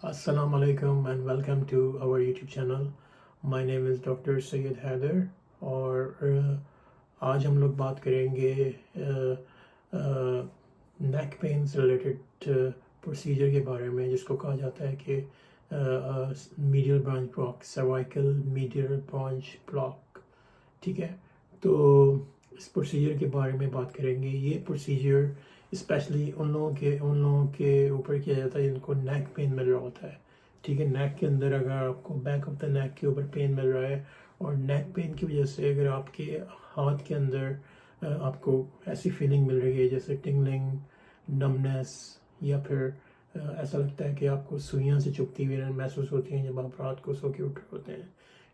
Assalamu alaikum and welcome to our YouTube channel. My name is Dr. Syed Haider और आज हम लोग बात करेंगे नेक पेन से रिलेटेड प्रोसीजर के बारे में, जिसको कहा जाता है कि medial branch block, cervical medial branch block. ठीक है, तो इस प्रोसीजर के बारे में बात करेंगे। ये प्रोसीजर स्पेशली उन लोगों के ऊपर किया जाता है जिनको नेक पेन मिल रहा होता है। ठीक है, नेक के अंदर अगर आपको बैक ऑफ द नेक के ऊपर पेन मिल रहा है और नेक पेन की वजह से अगर आपके हाथ के अंदर आपको ऐसी फीलिंग मिल रही है जैसे टिंगलिंग, नमनेस, या फिर ऐसा लगता है कि आपको सुइयां से चुभती हुई महसूस होती हैं जब आप रात को सो के उठ रहे होते हैं,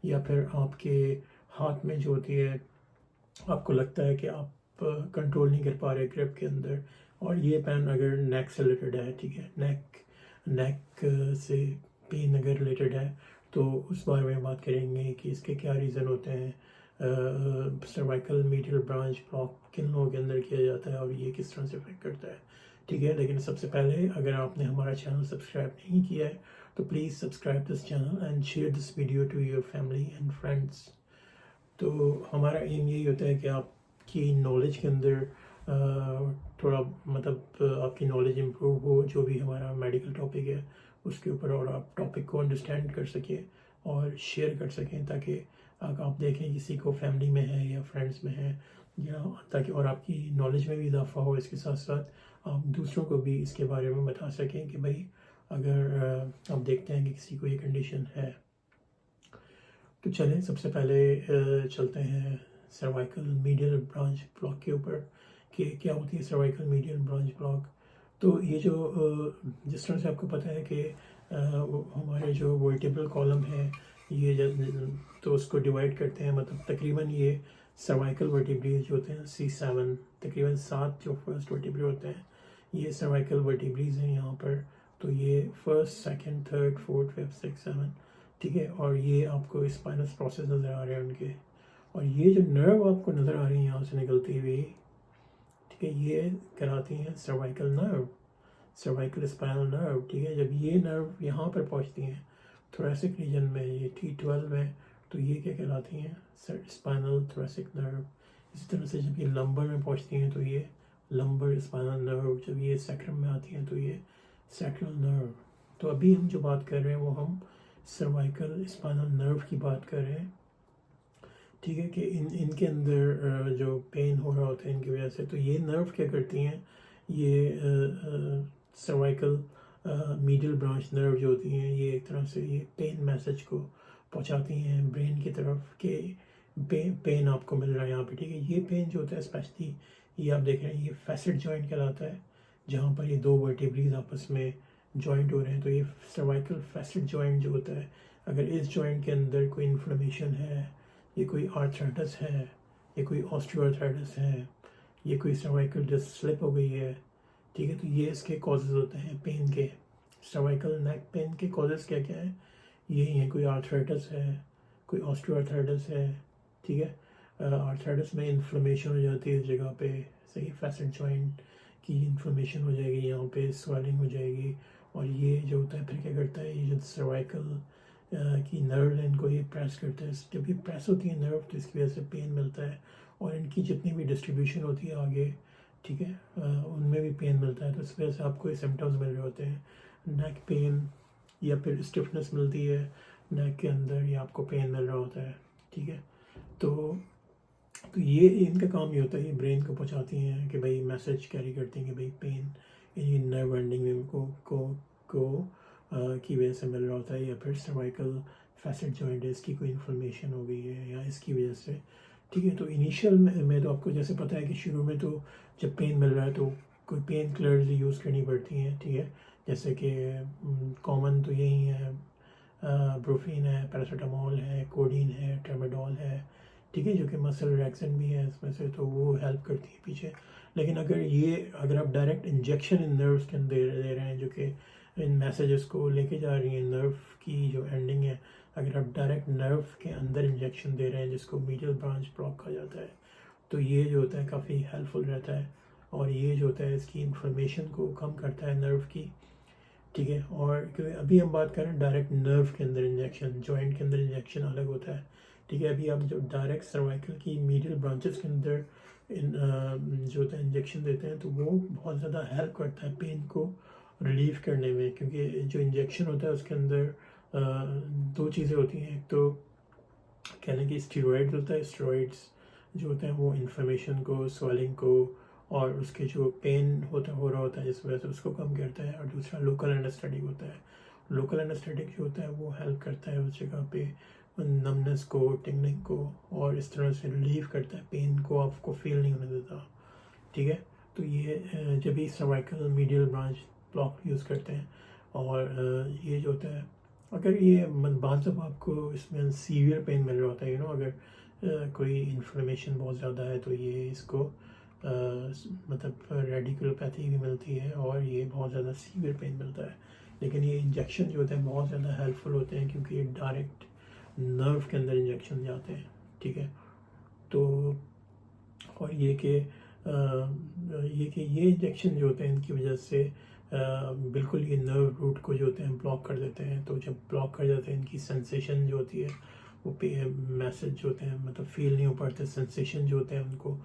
या फिर आपके हाथ में जो होती है आपको लगता है कि आप कंट्रोल नहीं कर पा रहे ग्रिप के अंदर, और ये पेन अगर नेक से रिलेटेड है, ठीक है, नेक से पेन अगर रिलेटेड है तो उस बारे में बात करेंगे कि इसके क्या रीज़न होते हैं, सर्वाइकल मीडियल ब्रांच ब्लॉक किन लोगों के अंदर किया जाता है और ये किस तरह से अफेक्ट करता है। ठीक है, लेकिन सबसे पहले अगर आपने हमारा चैनल सब्सक्राइब नहीं किया है तो please subscribe this channel and share this video to your family and friends. तो हमारा एम यही होता है कि आपकी नॉलेज के अंदर थोड़ा मतलब आपकी नॉलेज इम्प्रूव हो, जो भी हमारा मेडिकल टॉपिक है उसके ऊपर, और आप टॉपिक को अंडरस्टैंड कर सकें और शेयर कर सकें, ताकि अगर आप देखें किसी को फैमिली में है या फ्रेंड्स में है, या ताकि और आपकी नॉलेज में भी इजाफा हो। इसके साथ साथ आप दूसरों को भी इसके बारे में बता सकें कि भाई अगर आप देखते हैं कि किसी को ये कंडीशन है। तो चलें सबसे पहले चलते हैं सर्वाइकल मीडियल ब्रांच ब्लॉक के ऊपर कि क्या होती है सर्वाइकल मीडियल ब्रांच ब्लॉक। तो ये जो जिस तरह से आपको पता है कि हमारे जो वर्टिब्रल कॉलम है ये तो उसको डिवाइड करते हैं, मतलब तकरीबन ये सर्वाइकल वर्टिब्रेज जो होते हैं C7, तकरीबन 7 जो फर्स्ट वर्टिब्रे होते हैं ये सर्वाइकल वर्टिब्रेज हैं यहाँ पर। तो ये first, second, third, fourth, fifth, six, seven, ठीक है, और ये आपको स्पाइनस प्रोसेस नज़र आ रहे हैं उनके, और ये जो नर्व आपको नज़र आ रही है यहाँ से निकलती हुई, ठीक है, ये कहलाती हैं cervical nerve, cervical spinal nerve. ठीक है, जब ये नर्व यहाँ पर पहुँचती हैं थोरेसिक रीजन में, ये T12 है, तो ये क्या कहलाती हैं, स्पाइनल थोरेसिक नर्व। इसी तरह से जब ये लंबर में पहुँचती हैं तो ये लंबर स्पाइनल नर्व, जब ये सैक्रम में आती हैं तो ये सैक्रल नर्व। तो अभी हम जो बात कर रहे हैं वो हम सर्वाइकल स्पाइनल नर्व की बात कर रहे हैं। ठीक है, कि इनके अंदर जो पेन हो रहा होता है इनकी वजह से, तो ये नर्व क्या करती हैं, ये सर्वाइकल मीडियल ब्रांच नर्व जो होती हैं ये एक तरह से ये पेन मैसेज को पहुंचाती हैं ब्रेन की तरफ कि पेन आपको मिल रहा है यहाँ पे। ठीक है, ये पेन जो होता है स्पेशली ये आप देख रहे हैं ये फैसेट जॉइंट कहलाता है, जहाँ पर ये दो वर्टिब्रीज आपस में जॉइंट हो रहे हैं। तो ये सर्वाइकल फैसेट जॉइंट जो होता है, अगर इस जॉइंट के अंदर कोई इन्फ्लेमेशन है, ये कोई आर्थराइटिस है, ये कोई ऑस्टियोआर्थराइटिस है, ये कोई सर्वाइकल डिस्क स्लिप हो गई है, ठीक है, तो ये इसके कॉजेज़ होते हैं पेन के। सर्वाइकल नेक पेन के कॉजेज़ क्या क्या हैं, यही है, कोई आर्थराइटिस है, कोई ऑस्टियोआर्थराइटिस है। ठीक है, आर्थराइटिस में इन्फ्लेमेशन हो जाती है इस जगह पे, सही, फैसेट जॉइंट की इन्फ्लेमेशन हो जाएगी, यहाँ पे स्वेलिंग हो जाएगी, और ये जो होता है फिर क्या करता है, ये जो सर्वाइकल की नर्व इनको ये प्रेस करता है। जब ये प्रेस होती है नर्व तो इसकी वजह से पेन मिलता है, और इनकी जितनी भी डिस्ट्रीब्यूशन होती है आगे, ठीक है, उनमें भी पेन मिलता है। तो इस वजह से आपको ये सिम्टम्स मिल रहे होते हैं, नेक पेन, या फिर स्टिफनेस मिलती है नेक के अंदर, या आपको पेन मिल रहा होता है। ठीक है, तो ये इनका काम ये होता है, ये ब्रेन को पहुंचाती हैं कि भाई मैसेज कैरी करती हैं कि भाई पेन इन नर्व एंडिंग में को की वजह से मिल रहा होता है, या फिर सर्वाइकल फैसेट जॉइंट है इसकी कोई इन्फ्लेमेशन हो गई है या इसकी वजह से। ठीक है, तो इनिशियल में तो आपको जैसे पता है कि शुरू में तो जब पेन मिल रहा है तो कोई पेन किलर्स यूज़ करनी पड़ती हैं। ठीक है, जैसे कि कॉमन तो यही है, ब्रोफीन है, पैरासीटामोल है, कोडीन है, ट्रेमाडोल है, ठीक है, जो कि मसल रिलैक्सेंट भी है इसमें से, तो वो हेल्प करती है पीछे। लेकिन अगर आप डायरेक्ट इंजेक्शन इन नर्व्स के अंदर दे रहे हैं जो कि इन मैसेजेस को लेके जा रही है नर्व की जो एंडिंग है, अगर आप डायरेक्ट नर्व के अंदर इंजेक्शन दे रहे हैं जिसको मीडियल ब्रांच ब्लॉक कहा जाता है, तो ये जो होता है काफ़ी हेल्पफुल रहता है, और ये जो होता है इसकी इन्फ्लेमेशन को कम करता है नर्व की। ठीक है। और क्योंकि अभी हम बात कर रहे हैं डायरेक्ट नर्व के अंदर इंजेक्शन, जॉइंट के अंदर इंजेक्शन अलग होता है, ठीक है। अभी आप जो डायरेक्ट सर्वाइकल की मीडियल ब्रांचेस के अंदर जो होता है इंजेक्शन देते हैं, तो वो बहुत ज़्यादा हेल्प करता है पेन को रिलीव करने में, क्योंकि जो इंजेक्शन होता है उसके अंदर दो चीज़ें होती हैं। एक तो कह लें कि स्टेरॉइड्स होता है, स्टेरॉइड्स जो होते हैं वो इन्फ्लेमेशन को, स्वेलिंग को और उसके जो पेन हो रहा होता है जिस वजह से उसको कम करता है। और दूसरा लोकल एनेस्थेटिक होता है। लोकल एनेस्थेटिक जो होता है वो हेल्प करता है उस जगह पे नमनेस को, टिंगलिंग को, और इस तरह से रिलीव करता है, पेन को आपको फील नहीं होने देता, ठीक है। तो ये जब भी cervical medial branch block use करते हैं, और ये जो होता है, अगर ये बाद जब आपको इसमें सीवियर पेन मिल रहा होता है, अगर कोई इन्फ्लेमेशन बहुत ज़्यादा है, तो ये इसको मतलब रेडिकुलोपैथी भी मिलती है और ये बहुत ज़्यादा सीवियर पेन मिलता है। लेकिन ये इंजेक्शन जो होते हैं बहुत ज़्यादा हेल्पफुल होते हैं, क्योंकि ये डायरेक्ट नर्व के अंदर इंजेक्शन जाते हैं, ठीक है। तो और ये इंजेक्शन जो होते हैं इनकी वजह से बिल्कुल ये नर्व रूट को जो होते हैं ब्लॉक कर देते हैं। तो जब ब्लॉक कर जाते हैं, इनकी सेंसेशन जो होती है वो मैसेज जो होते हैं मतलब फील नहीं हो पाते, सेंसेशन जो होते हैं उनको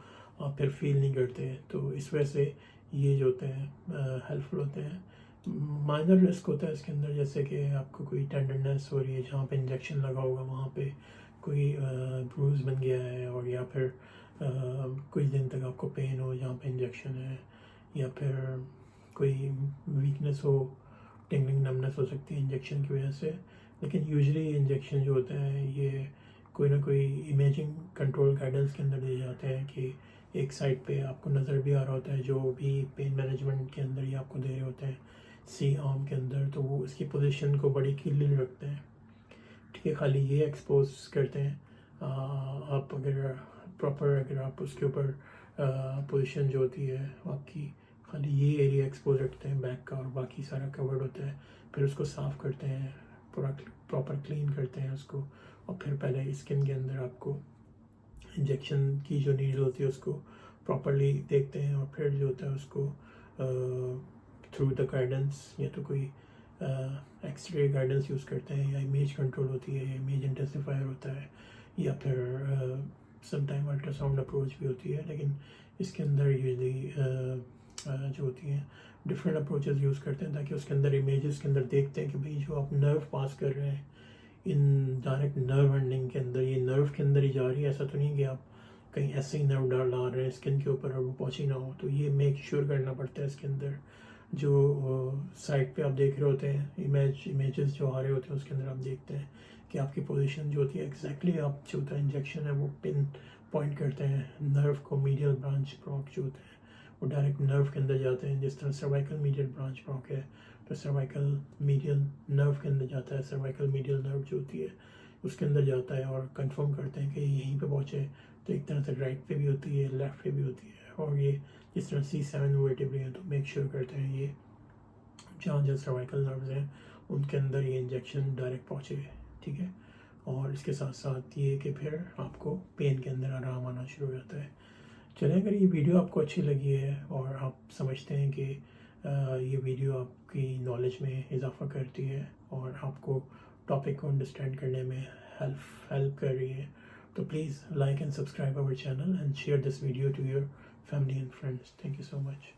फिर फील नहीं करते हैं। तो इस वजह से ये जो होते हैं हेल्पफुल होते हैं। माइनर रिस्क होता है इसके अंदर, जैसे कि आपको कोई टेंडरनेस हो रही है जहाँ पे इंजेक्शन लगा होगा, वहाँ पे कोई ब्रूज बन गया है, और या फिर कुछ दिन तक आपको पेन हो जहाँ पे इंजेक्शन है, या फिर कोई वीकनेस हो, टिंगलिंग नमनेस हो सकती है इंजेक्शन की वजह से। लेकिन यूजुअली इंजेक्शन जो होता है ये कोई ना कोई इमेजिंग कंट्रोल गाइडेंस के अंदर दिए जाते हैं कि एक साइड पे आपको नज़र भी आ रहा होता है जो भी पेन मैनेजमेंट के अंदर ही आपको दे रहे होते हैं सी आर्म के अंदर, तो वो इसकी पोजीशन को बड़ी क्लीन रखते हैं, ठीक है। खाली ये एक्सपोज करते हैं आप अगर आप उसके ऊपर पोजीशन जो होती है आपकी, खाली ये एरिया एक्सपोज रखते हैं बैक का, और बाकी सारा कवर्ड होता है। फिर उसको साफ़ करते हैं, पूरा प्रॉपर क्लीन करते हैं उसको, और फिर पहले स्किन के अंदर आपको इंजेक्शन की जो नीड होती है उसको प्रॉपरली देखते हैं, और फिर जो होता है उसको थ्रू द गाइडेंस, या तो कोई एक्सरे गाइडेंस यूज़ करते हैं, या इमेज कंट्रोल होती है, या इमेज इंटेंसिफायर होता है, या फिर समटाइम अल्ट्रासाउंड अप्रोच भी होती है। लेकिन इसके अंदर यूजली जो होती हैं डिफरेंट अप्रोचेस यूज़ करते हैं, ताकि उसके अंदर इमेजेस के अंदर देखते हैं कि भाई जो आप नर्व पास कर रहे हैं इन डायरेक्ट नर्व एंडिंग के अंदर, ये नर्व के अंदर ही जा रही है। ऐसा तो नहीं कि आप कहीं ऐसे ही नर्व डाल रहे हैं स्किन के ऊपर और वो पहुँची ना हो। तो ये मेक श्योर करना पड़ता है इसके अंदर। जो साइड पे आप देख रहे होते हैं इमेजेस जो आ रहे होते हैं, उसके अंदर आप देखते हैं कि आपकी पोजीशन जो होती है एग्जैक्टली आप जो होता है इंजेक्शन है वो पिन पॉइंट करते हैं नर्व को। मीडियल ब्रांच ब्लॉक जो होते हैं वो डायरेक्ट नर्व के अंदर जाते हैं, जिस तरह सर्वाइकल मीडियल ब्रांच ब्लॉक है तो सर्वाइकल मीडियल नर्व के अंदर जाता है। सर्वाइकल मीडियल नर्व जो होती है उसके अंदर जाता है, और कंफर्म करते हैं कि यहीं पे पहुँचे। तो एक तरह से राइट पे भी होती है, लेफ्ट पे भी होती है, और ये जिस तरह C7 वर्टेब्रे हैं तो मेक श्योर करते हैं ये जहाँ जहाँ सर्वाइकल नर्व्स हैं उनके अंदर ये इंजेक्शन डायरेक्ट पहुँचे, ठीक है। और इसके साथ साथ ये कि फिर आपको पेन के अंदर आराम आना शुरू हो जाता है। चलें, अगर ये वीडियो आपको अच्छी लगी है और आप समझते हैं कि ये वीडियो आपकी नॉलेज में इजाफा करती है और आपको टॉपिक को अंडरस्टैंड करने में हेल्प कर रही है, तो please like and subscribe our channel and share this video to your family and friends. Thank you so much.